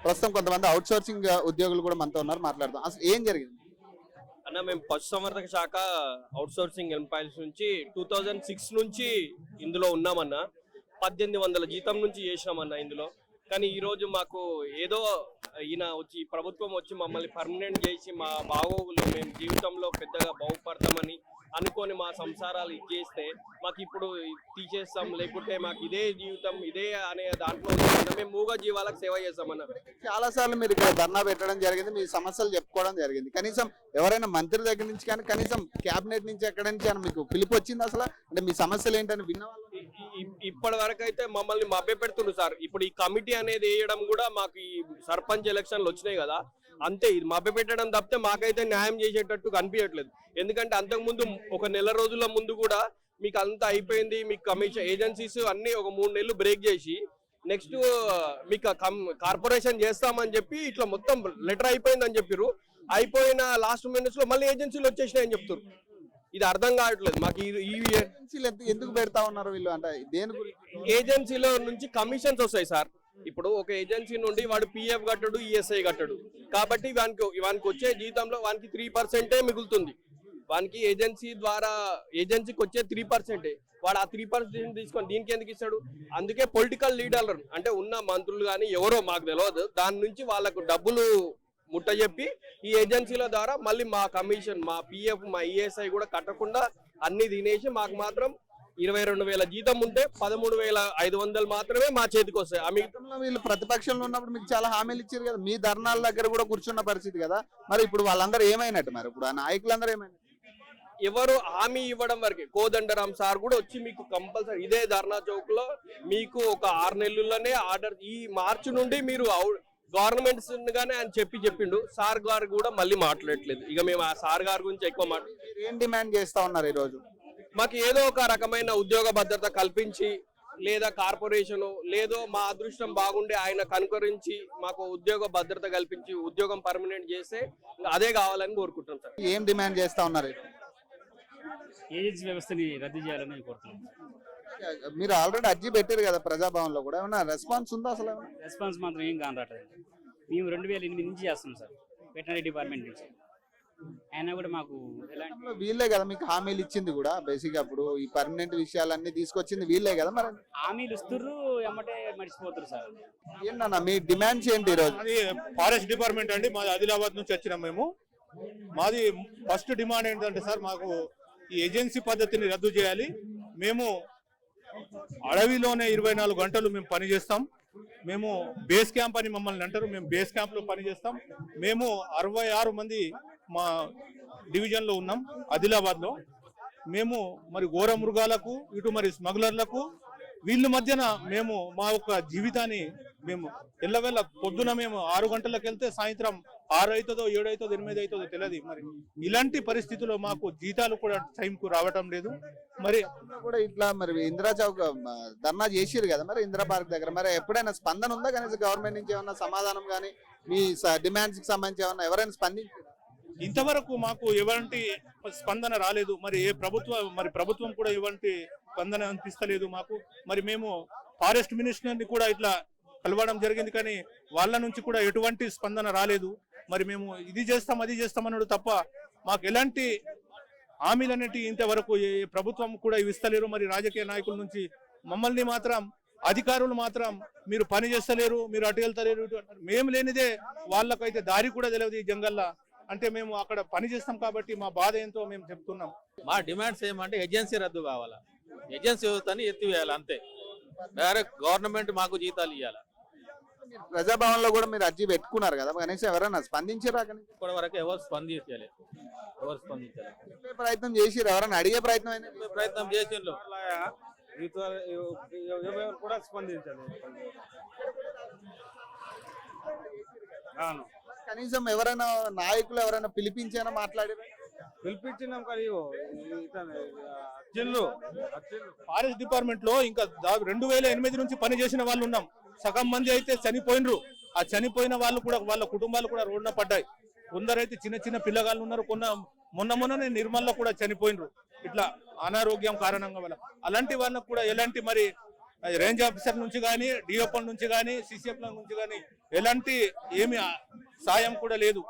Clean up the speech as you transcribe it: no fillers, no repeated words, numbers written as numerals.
ప్రస్తుతం కొంతమంది out sourcing ఉద్యోగులు కూడా మనతో ఉన్నారు, మాట్లాడదాం. అసలు ఏం జరిగింది? అన్న మేము పశుసంవర్ధక శాఖ అవుట్ సోర్సింగ్ ఎంప్లాయీస్ నుంచి 2006 నుంచి ఇందులో ఉన్నామన్న. 1800 జీతం నుంచి చేసినామన్న ఇందులో. కానీ ఈ రోజు మాకు ఏదో ఈయన వచ్చి ప్రభుత్వం వచ్చి మమ్మల్ని పర్మనెంట్ చేసి మా బాగోగులు మేము జీవితంలో పెద్దగా బాగుపడతామని అనుకొని మా సంసారాలు ఇచ్చేస్తే మాకు ఇప్పుడు తీసేస్తాం, లేకుంటే మాకు ఇదే జీవితం ఇదే అనే దాంట్లో మేము మూగ జీవాలకు సేవ చేస్తామన్న. చాలా సార్లు మీరు ఇక్కడ ధర్నా పెట్టడం జరిగింది, మీ సమస్యలు చెప్పుకోవడం జరిగింది. కనీసం ఎవరైనా మంత్రి దగ్గర నుంచి కానీ కనీసం క్యాబినెట్ నుంచి ఎక్కడి నుంచి అని మీకు పిలుపు వచ్చింది అసలు? అంటే మీ సమస్యలు ఏంటని విన్నవాళ్ళు ఇప్పటి వరకు అయితే మమ్మల్ని మభ్య పెడుతున్నారు సార్. ఇప్పుడు ఈ కమిటీ అనేది వేయడం కూడా మాకు ఈ సర్పంచ్ ఎలక్షన్లు వచ్చినాయి కదా, అంతే. ఇది మభ్య పెట్టడం తప్పితే మాకైతే న్యాయం చేసేటట్టు కనిపించట్లేదు. ఎందుకంటే అంతకుముందు ఒక నెల రోజుల ముందు కూడా మీకు అంతా అయిపోయింది, మీకు కమిషన్ ఏజెన్సీస్ అన్ని ఒక 3 నెలలు బ్రేక్ చేసి నెక్స్ట్ మీకు కార్పొరేషన్ చేస్తామని చెప్పి ఇట్లా మొత్తం లెటర్ అయిపోయిందని చెప్పారు. అయిపోయిన లాస్ట్ మినిట్స్ లో మళ్ళీ ఏజెన్సీలు వచ్చేసినాయని చెప్తారు. ఇది అర్థం కావట్లేదు మాకు. ఎందుకు పెడతా ఉన్నారు వీళ్ళు? అంటే దేని గురించి? ఏజెన్సీలో నుంచి కమిషన్స్ వస్తాయి సార్. ఇప్పుడు ఒక ఏజెన్సీ నుండి వాడు పిఎఫ్ కట్టడు, ఈఎస్ఐ కట్టడు. కాబట్టి వానికి వచ్చే జీతంలో వానికి 3% మిగులుతుంది. వానికి ఏజెన్సీ ద్వారా ఏజెన్సీకి వచ్చే 3%. వాడు ఆ 3% తీసుకొని దీనికి ఎందుకు ఇస్తాడు? అందుకే పొలిటికల్ లీడర్లు అంటే ఉన్న మంత్రులు కానీ ఎవరో మాకు తెలియదు, దాని నుంచి వాళ్ళకు డబ్బులు ముట్ట చెప్పి ఈ ఏజెన్సీల ద్వారా మళ్ళీ మా కమిషన్, మా పిఎఫ్, మా ఈఎస్ఐ కూడా కట్టకుండా అన్ని తినేసి మాకు మాత్రం 22,000 జీతం ఉంటే 13,500 మాత్రమే మా చేతికి వస్తాయి. వీళ్ళు ప్రతిపక్షంలో ఉన్నప్పుడు మీకు చాలా హామీలు ఇచ్చారు కదా, మీ ధర్నాల దగ్గర కూడా కూర్చున్న పరిస్థితి కదా. మరి ఇప్పుడు వాళ్ళందరూ ఏమైనట్టు? మరి ఇప్పుడు ఆ నాయకులందరూ ఏమైనా? ఎవరు హామీ ఇవ్వడం వరకే. కోదండరాం సార్ కూడా వచ్చి మీకు కంపల్సరీ ఇదే ధర్నా చౌక్ లో మీకు ఒక 6 నెలల్లోనే ఆర్డర్, ఈ మార్చి నుండి మీరు గవర్నమెంట్స్ గానే అని చెప్పిండు. సార్ గారు కూడా మళ్ళీ మాట్లాడట్లేదు. ఇక మేము ఆ సార్ గారి గురించి ఎక్కువ ఏం డిమాండ్ చేస్తా ఉన్నారు ఈ రోజు? మాకు ఏదో ఒక రకమైన ఉద్యోగ భద్రత కల్పించి, లేదా కార్పొరేషన్ లేదో మా అదృష్టం బాగుండే ఆయన కనుకరించి మాకు ఉద్యోగ భద్రత కల్పించి ఉద్యోగం పర్మనెంట్ చేస్తే అదే కావాలని కోరుకుంటున్నాం సార్. ఏం డిమాండ్ చేస్తా ఉన్నారు? ఏజెన్సీ వ్యవస్థని రద్దు చేయాలని కోరుతున్నాం. మీరు ఆల్రెడీ అర్జీ పెట్టారు కదా ప్రజాభవన్ లో కూడా, ఏమన్నా రెస్పాన్స్ ఉందా? అసలు రెస్పాన్స్ మాత్రం ఏం కానరాట్లేదు. మేము 2008 నుంచి చేస్తున్నాం సార్, వెటనరీ డిపార్ట్మెంట్ నుంచి. అయినా కూడా మాకు వీళ్ళే కదా మీకు హామీలు ఇచ్చింది కూడా బేసిక్. అప్పుడు ఈ పర్మనెంట్ విషయాలన్నీ తీసుకొచ్చింది వీళ్ళే కదా. మరి హామీలు ఇస్తుర్రు, ఎమ్మటే మర్చిపోతారు సార్. ఏంటన్నా మీ డిమాండ్స్ ఏంటి ఈరోజు? అది ఫారెస్ట్ డిపార్ట్మెంట్ అండి, మాది ఆదిలాబాద్ నుంచి వచ్చినాం మేము. మాది ఫస్ట్ డిమాండ్ ఏంటంటే సార్, మాకు ఈ ఏజెన్సీ పద్ధతిని రద్దు చేయాలి. మేము అడవిలోనే 24 గంటలు మేము పని చేస్తాం. మేము బేస్ క్యాంప్ అని మమ్మల్ని అంటారు, మేము బేస్ క్యాంప్ లో పని చేస్తాం. మేము 66 మంది మా డివిజన్ లో ఉన్నాం ఆదిలాబాద్ లో. మేము మరి ఘోర మృగాలకు, ఇటు మరి స్మగ్లర్లకు వీళ్ళ మధ్యన మేము మా యొక్క జీవితాన్ని మేము ఎల్లవేళ పొద్దున మేము 6 గంటలకు వెళ్తే సాయంత్రం 6 అవుతుందో 7 అవుతుందో 8 అవుతుందో తెలియదు. మరి ఇలాంటి పరిస్థితుల్లో మాకు జీతాలు కూడా టైంకు రావటం లేదు. మరి కూడా ఇట్లా మరి ఇందిరా చౌక్ ధర్నా చేసిరు కదా, మరి ఇందిరా పార్క్ దగ్గర మరి ఎప్పుడైనా స్పందన ఉందా? కనీసం గవర్నమెంట్ నుంచి ఏమన్నా సమాధానం కానీ మీ డిమాండ్స్ కి సంబంధించి ఏమన్నా ఎవరైనా స్పందించారు? ఇంతవరకు మాకు ఎలాంటి స్పందన రాలేదు. మరి ప్రభుత్వం కూడా ఎలాంటి స్పందన అనిపిస్తలేదు మాకు. మరి మేము ఫారెస్ట్ మినిస్టర్ని కూడా ఇట్లా కలవడం జరిగింది, కానీ వాళ్ళ నుంచి కూడా ఎటువంటి స్పందన రాలేదు. మరి మేము ఇది చేస్తాం అది చేస్తామన్నాడు తప్ప మాకు ఎలాంటి హామీలు అనేవి ఇంతవరకు ప్రభుత్వం కూడా ఇస్తలేరు. మరి రాజకీయ నాయకుల నుంచి మమ్మల్ని మాత్రం అధికారులు మాత్రం మీరు పని చేస్తలేరు, మీరు అటు వెళ్తలేరు, మేము లేనిదే వాళ్ళకైతే దారి కూడా తెలియదు ఈ జంగల్లా. అంటే మేము అక్కడ పని చేస్తాం కాబట్టి మా బాధ ఏంటో మేము చెప్తున్నాం. మా డిమాండ్స్ ఏమంటే ఏజెన్సీ రద్దు కావాలా, ఏజెన్సీ వ్యవస్థని ఎత్తివేయాలి అంతే. డైరెక్ట్ గవర్నమెంట్ మాకు జీతాలు ఇవ్వాలి. ప్రజాభవన్ లో కూడా మీరు అర్జీ పెట్టుకున్నారు కదా, కనీసం ఎవరైనా స్పందించారా? ఇప్పటి వరకు ఎవరు స్పందించాలి. ప్రయత్నం చేసిరు? ఎవరైనా అడిగే ప్రయత్నం చేసిండ్రు కూడా స్పందించాలి. కనీసం ఎవరైనా నాయకులు ఎవరైనా పిలిపించారా, మాట్లాడారా? పిలిపించినాం కానీ ఫారెస్ట్ డిపార్ట్మెంట్ లో ఇంకా 2008 నుంచి పని చేసిన వాళ్ళు ఉన్నాం. సగం మంది అయితే చనిపోయినరు. ఆ చనిపోయిన వాళ్ళు కూడా వాళ్ళ కుటుంబాలు కూడా రోడ్డున పడ్డాయి. కొందరైతే చిన్న చిన్న పిల్లగాళ్ళు ఉన్నారు. మొన్ననే నిర్మల్లో కూడా చనిపోయినరు ఇట్లా అనారోగ్యం కారణంగా వల్ల. అలాంటి వాళ్ళకు కూడా ఎలాంటి మరి రేంజ్ ఆఫీసర్ నుంచి కానీ డిఓపల్ నుంచి కానీ సిసిఎఫ్ నుంచి కానీ ఎలాంటి ఏమి సాయం కూడా లేదు.